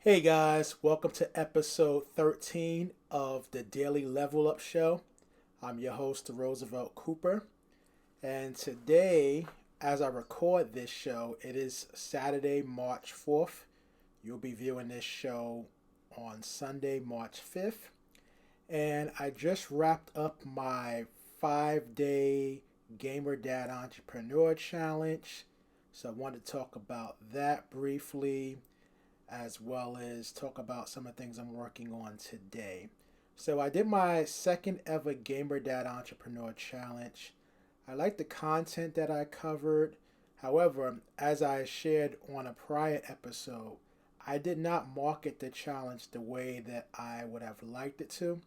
Hey guys, welcome to episode 13 of the Daily Level Up Show. I'm your host, Roosevelt Cooper, and today, as I record this show, it is Saturday, March 4th. You'll be viewing this show on Sunday, March 5th, and I just wrapped up my 5-day Gamer Dad Entrepreneur Challenge, so I wanted to talk about that briefly as well as talk about some of the things I'm working on today. So I did my second ever Gamer Dad Entrepreneur Challenge. I like the content that I covered. However, as I shared on a prior episode, I did not market the challenge the way that I would have liked it to,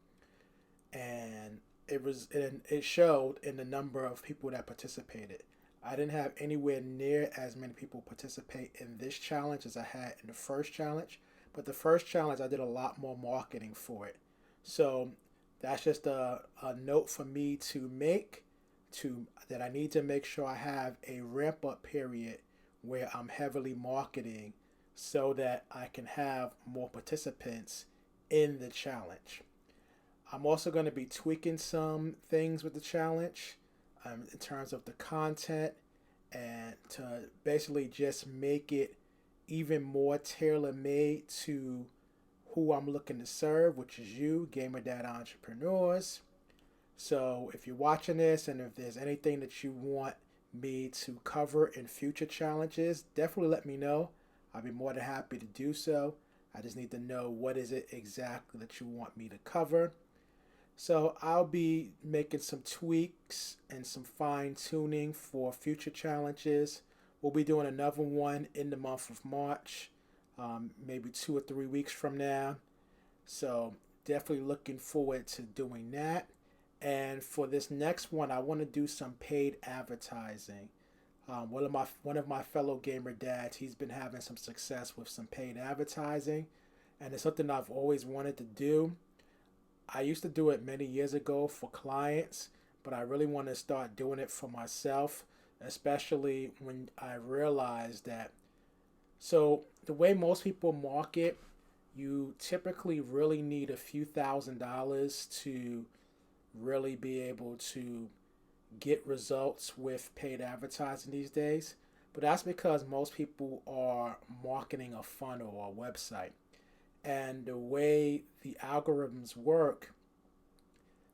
and it showed in the number of people that participated. I didn't have anywhere near as many people participate in this challenge as I had in the first challenge, but the first challenge I did a lot more marketing for it. So that's just a note for me to make to that I need to make sure I have a ramp up period where I'm heavily marketing so that I can have more participants in the challenge. I'm also going to be tweaking some things with the challenge in terms of the content and to basically just make it even more tailor made to who I'm looking to serve, which is you, Gamer Dad Entrepreneurs. So if you're watching this and if there's anything that you want me to cover in future challenges, definitely let me know. I'll be more than happy to do so. I just need to know what is it exactly that you want me to cover. So I'll be making some tweaks and some fine tuning for future challenges. We'll be doing another one in the month of March, maybe 2 or 3 weeks from now. So definitely looking forward to doing that. And for this next one, I want to do some paid advertising. One of my fellow gamer dads, he's been having some success with some paid advertising, and it's something I've always wanted to do. I used to do it many years ago for clients, but I really want to start doing it for myself, especially when I realized that. So, the way most people market, you typically really need a few $1,000s to really be able to get results with paid advertising these days. But that's because most people are marketing a funnel or a website. And the way the algorithms work,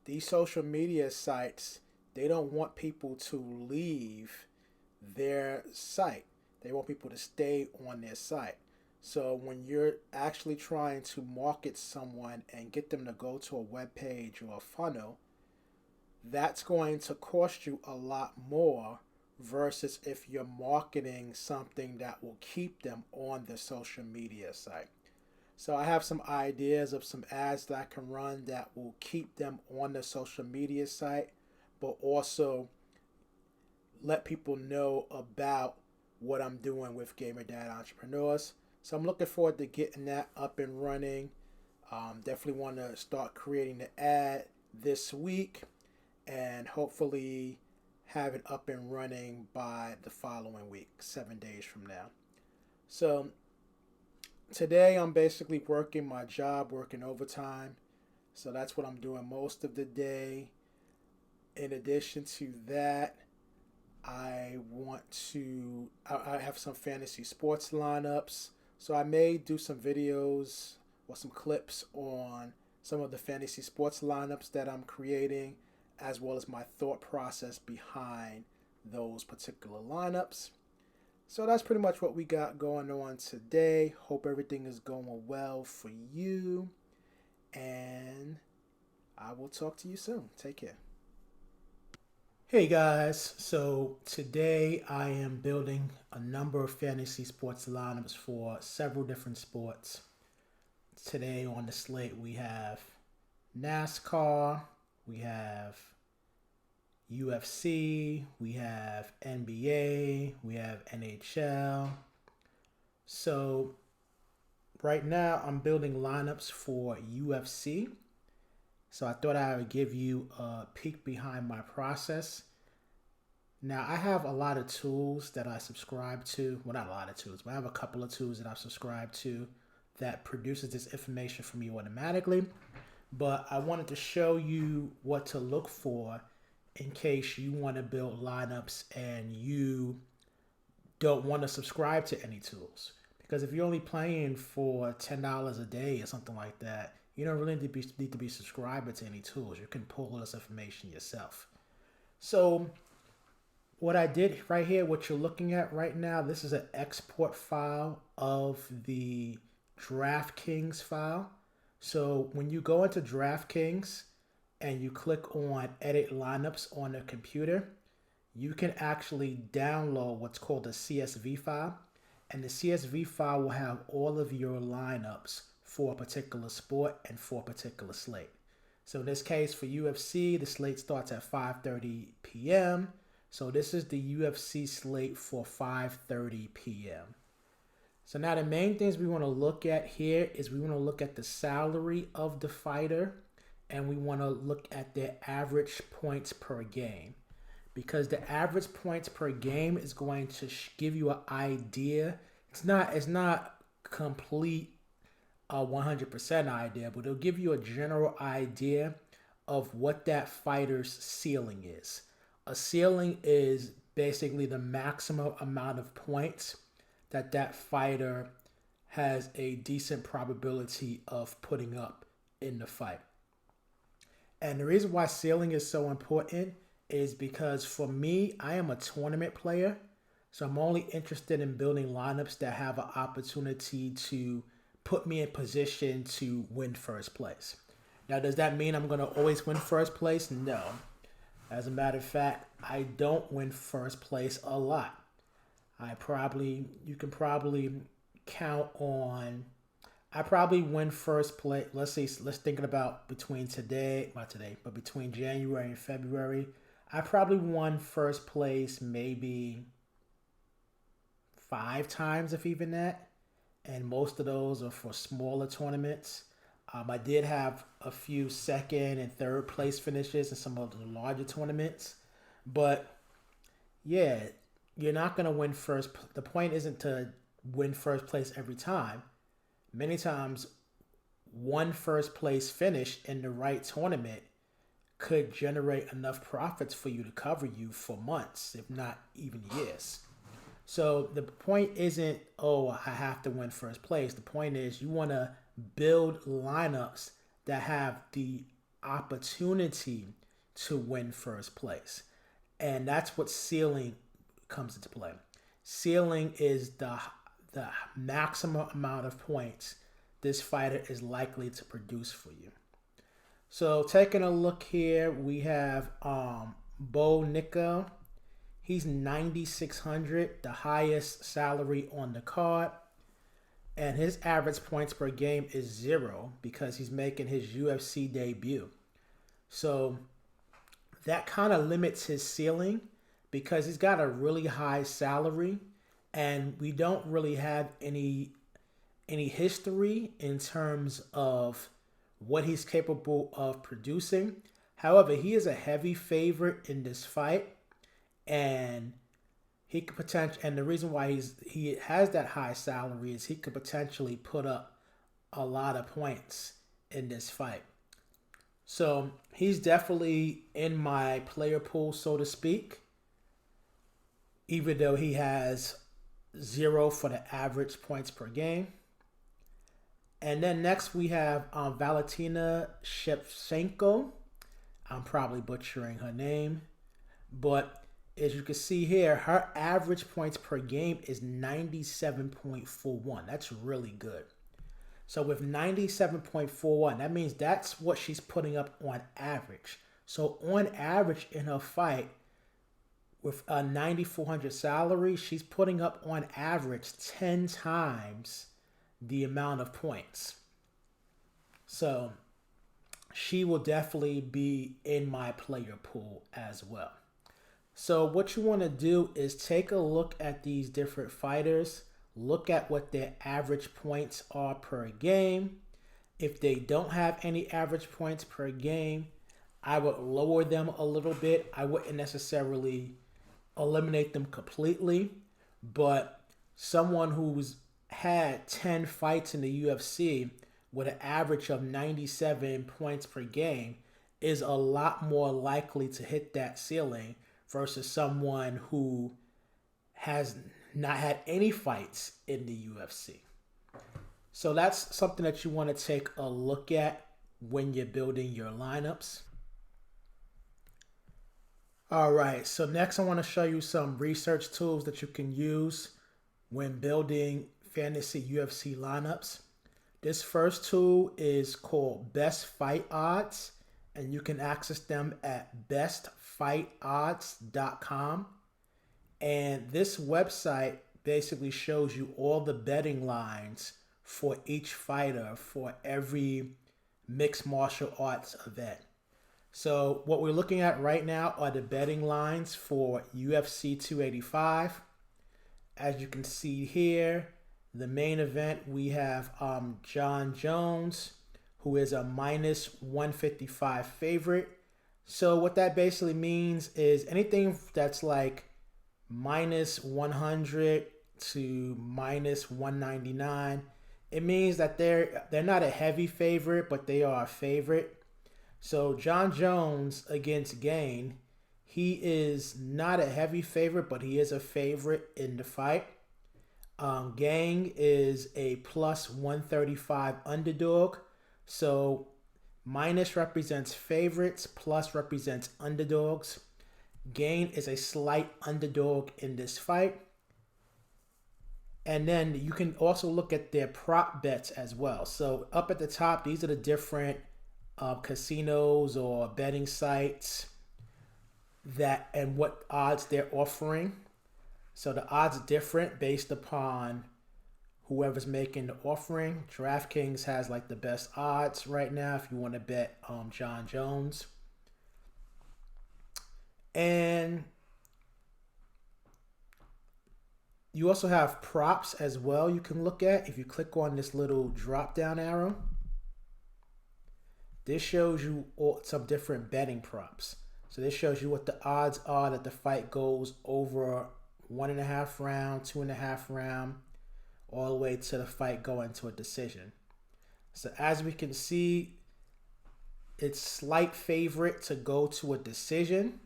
these social media sites, they don't want people to leave their site. They want people to stay on their site. So when you're actually trying to market someone and get them to go to a web page or a funnel, that's going to cost you a lot more versus if you're marketing something that will keep them on the social media site. So I have some ideas of some ads that I can run that will keep them on the social media site, but also let people know about what I'm doing with Gamer Dad Entrepreneurs. So I'm looking forward to getting that up and running. Definitely want to start creating the ad this week and hopefully have it up and running by the following week, 7 days from now. So today I'm basically working my job, working overtime. So that's what I'm doing most of the day. In addition to that, I have some fantasy sports lineups. So I may do some videos or some clips on some of the fantasy sports lineups that I'm creating, as well as my thought process behind those particular lineups. So that's pretty much what we got going on today. Hope everything is going well for you. And I will talk to you soon. Take care. Hey guys, so today I am building a number of fantasy sports lineups for several different sports. Today on the slate we have NASCAR, we have UFC, we have NBA, we have NHL. So right now I'm building lineups for UFC. So I thought I would give you a peek behind my process. Now I have a lot of tools that I subscribe to. Well, not a lot of tools, but I have a couple of tools that I've subscribed to that produces this information for me automatically. But I wanted to show you what to look for in case you want to build lineups and you don't want to subscribe to any tools. Because if you're only playing for $10 a day or something like that, you don't really need to be subscribed to any tools. You can pull this information yourself. So what I did right here, what you're looking at right now, this is an export file of the DraftKings file. So when you go into DraftKings and you click on edit lineups on the computer, you can actually download what's called a CSV file. And the CSV file will have all of your lineups for a particular sport and for a particular slate. So in this case, for UFC, the slate starts at 5:30 p.m. So this is the UFC slate for 5:30 p.m. So now the main things we want to look at here is we want to look at the salary of the fighter, and we want to look at their average points per game. Because the average points per game is going to give you an idea. It's not complete 100% idea, but it'll give you a general idea of what that fighter's ceiling is. A ceiling is basically the maximum amount of points that fighter has a decent probability of putting up in the fight. And the reason why ceiling is so important is because for me, I am a tournament player. So I'm only interested in building lineups that have an opportunity to put me in position to win first place. Now, does that mean I'm going to always win first place? No. As a matter of fact, I don't win first place a lot. You can probably count on, I probably win first place. Let's think about between between January and February. I probably won first place maybe 5 times, if even that. And most of those are for smaller tournaments. I did have a few second and third place finishes in some of the larger tournaments. But yeah, you're not going to win first. The point isn't to win first place every time. Many times, one first place finish in the right tournament could generate enough profits for you to cover you for months, if not even years. So the point isn't, I have to win first place. The point is you want to build lineups that have the opportunity to win first place. And that's what ceiling comes into play. Ceiling is the maximum amount of points this fighter is likely to produce for you. So taking a look here, we have Bo Nickel. He's 9,600, the highest salary on the card. And his average points per game is 0 because he's making his UFC debut. So that kind of limits his ceiling because he's got a really high salary and we don't really have any history in terms of what he's capable of producing. However, he is a heavy favorite in this fight, and he could potentially, and the reason why he has that high salary is he could potentially put up a lot of points in this fight. So he's definitely in my player pool, so to speak, even though he has 0 for the average points per game. And then next we have Valentina Shevchenko. I'm probably butchering her name. But as you can see here, her average points per game is 97.41. That's really good. So with 97.41, that means that's what she's putting up on average. So on average in her fight, with a 9,400 salary, she's putting up on average 10 times the amount of points. So she will definitely be in my player pool as well. So what you want to do is take a look at these different fighters, look at what their average points are per game. If they don't have any average points per game, I would lower them a little bit. I wouldn't necessarily eliminate them completely, but someone who's had 10 fights in the UFC with an average of 97 points per game is a lot more likely to hit that ceiling versus someone who has not had any fights in the UFC. So that's something that you want to take a look at when you're building your lineups. All right, so next I want to show you some research tools that you can use when building fantasy UFC lineups. This first tool is called Best Fight Odds, and you can access them at bestfightodds.com. And this website basically shows you all the betting lines for each fighter for every mixed martial arts event. So what we're looking at right now are the betting lines for UFC 285. As you can see here, the main event, we have Jon Jones, who is a minus 155 favorite. So what that basically means is anything that's like minus 100 to minus 199, it means that they're not a heavy favorite, but they are a favorite. So Jon Jones against Gain, he is not a heavy favorite, but he is a favorite in the fight. Gang is a plus 135 underdog. So minus represents favorites, plus represents underdogs. Gain is a slight underdog in this fight. And then you can also look at their prop bets as well. So up at the top, these are the different casinos or betting sites that and what odds they're offering. So the odds are different based upon whoever's making the offering. DraftKings has like the best odds right now if you want to bet Jon Jones. And you also have props as well you can look at. If you click on this little drop down arrow, this shows you some different betting props. So this shows you what the odds are that the fight goes over 1.5 round, 2.5 round, all the way to the fight going to a decision. So as we can see, it's slight favorite to go to a decision.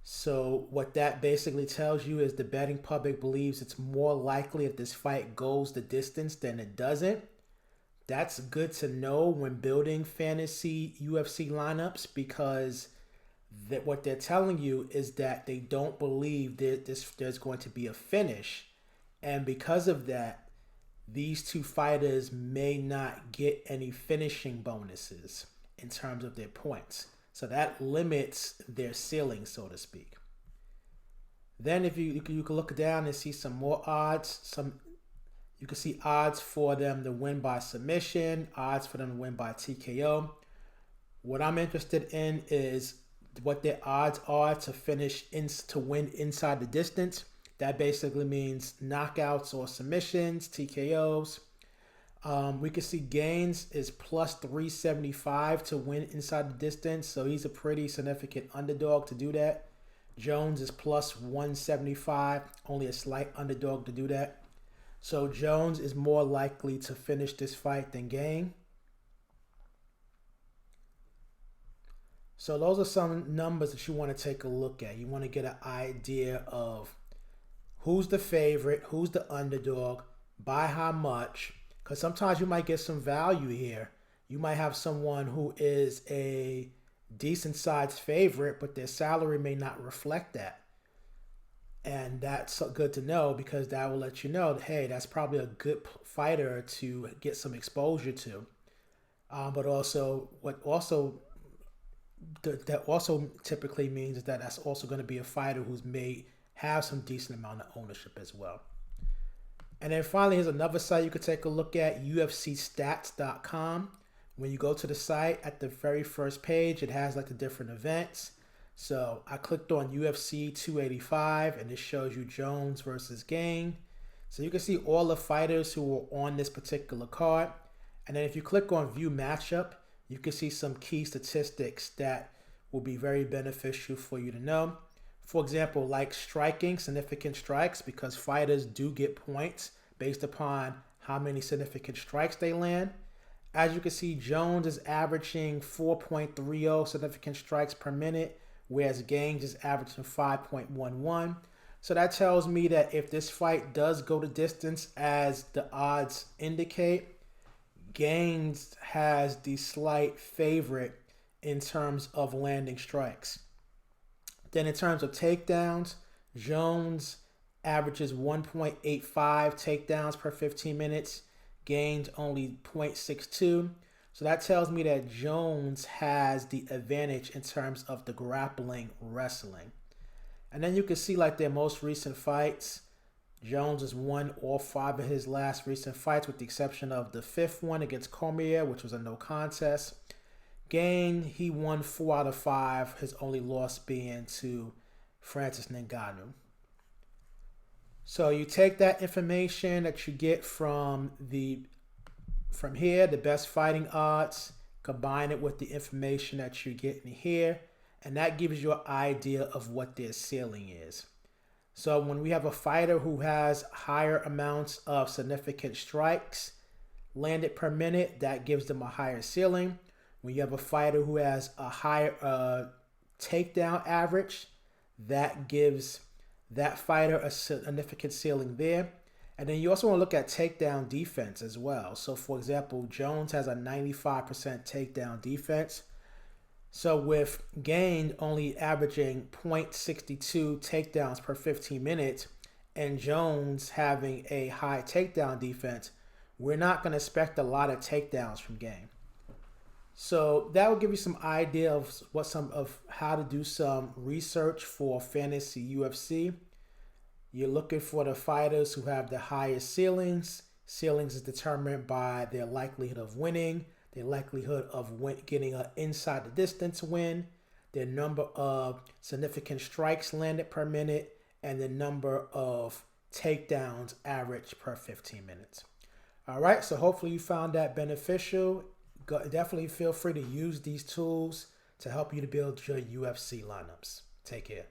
So what that basically tells you is the betting public believes it's more likely if this fight goes the distance than it doesn't. That's good to know when building fantasy UFC lineups, because what they're telling you is that they don't believe that there's going to be a finish. And because of that, these two fighters may not get any finishing bonuses in terms of their points. So that limits their ceiling, so to speak. Then if you can look down and see some more odds. You can see odds for them to win by submission, odds for them to win by TKO. What I'm interested in is what their odds are to to win inside the distance. That basically means knockouts or submissions, TKOs. We can see Gaines is plus 375 to win inside the distance, so he's a pretty significant underdog to do that. Jones is plus 175, only a slight underdog to do that. So Jones is more likely to finish this fight than Gain. So those are some numbers that you want to take a look at. You want to get an idea of who's the favorite, who's the underdog, by how much. Because sometimes you might get some value here. You might have someone who is a decent sized favorite, but their salary may not reflect that. And that's good to know, because that will let you know that, hey, that's probably a good fighter to get some exposure to. But also, that also typically means is that that's also going to be a fighter who's may have some decent amount of ownership as well. And then finally, here's another site you could take a look at, UFCstats.com. When you go to the site, at the very first page, it has like the different events. So I clicked on UFC 285, and it shows you Jones versus Gang. So you can see all the fighters who were on this particular card. And then if you click on View Matchup, you can see some key statistics that will be very beneficial for you to know. For example, like striking, significant strikes, because fighters do get points based upon how many significant strikes they land. As you can see, Jones is averaging 4.30 significant strikes per minute, whereas Gaines is averaging 5.11. So that tells me that if this fight does go the distance as the odds indicate, Gaines has the slight favorite in terms of landing strikes. Then in terms of takedowns, Jones averages 1.85 takedowns per 15 minutes. Gaines only 0.62. So that tells me that Jones has the advantage in terms of the grappling wrestling. And then you can see like their most recent fights. Jones has won all 5 of his last recent fights with the exception of the 5th one against Cormier, which was a no contest. Gaines, he won 4 out of 5, his only loss being to Francis Ngannou. So you take that information that you get from here, the best fighting odds, combine it with the information that you're getting here, and that gives you an idea of what their ceiling is. So when we have a fighter who has higher amounts of significant strikes landed per minute, that gives them a higher ceiling. When you have a fighter who has a higher takedown average, that gives that fighter a significant ceiling there. And then you also want to look at takedown defense as well. So for example, Jones has a 95% takedown defense. So with Gaines only averaging 0.62 takedowns per 15 minutes and Jones having a high takedown defense, we're not going to expect a lot of takedowns from Gaines. So that will give you some idea of how to do some research for fantasy UFC. You're looking for the fighters who have the highest ceilings. Ceilings is determined by their likelihood of winning, their likelihood of getting an inside the distance win, their number of significant strikes landed per minute, and the number of takedowns averaged per 15 minutes. All right, so hopefully you found that beneficial. Definitely feel free to use these tools to help you to build your UFC lineups. Take care.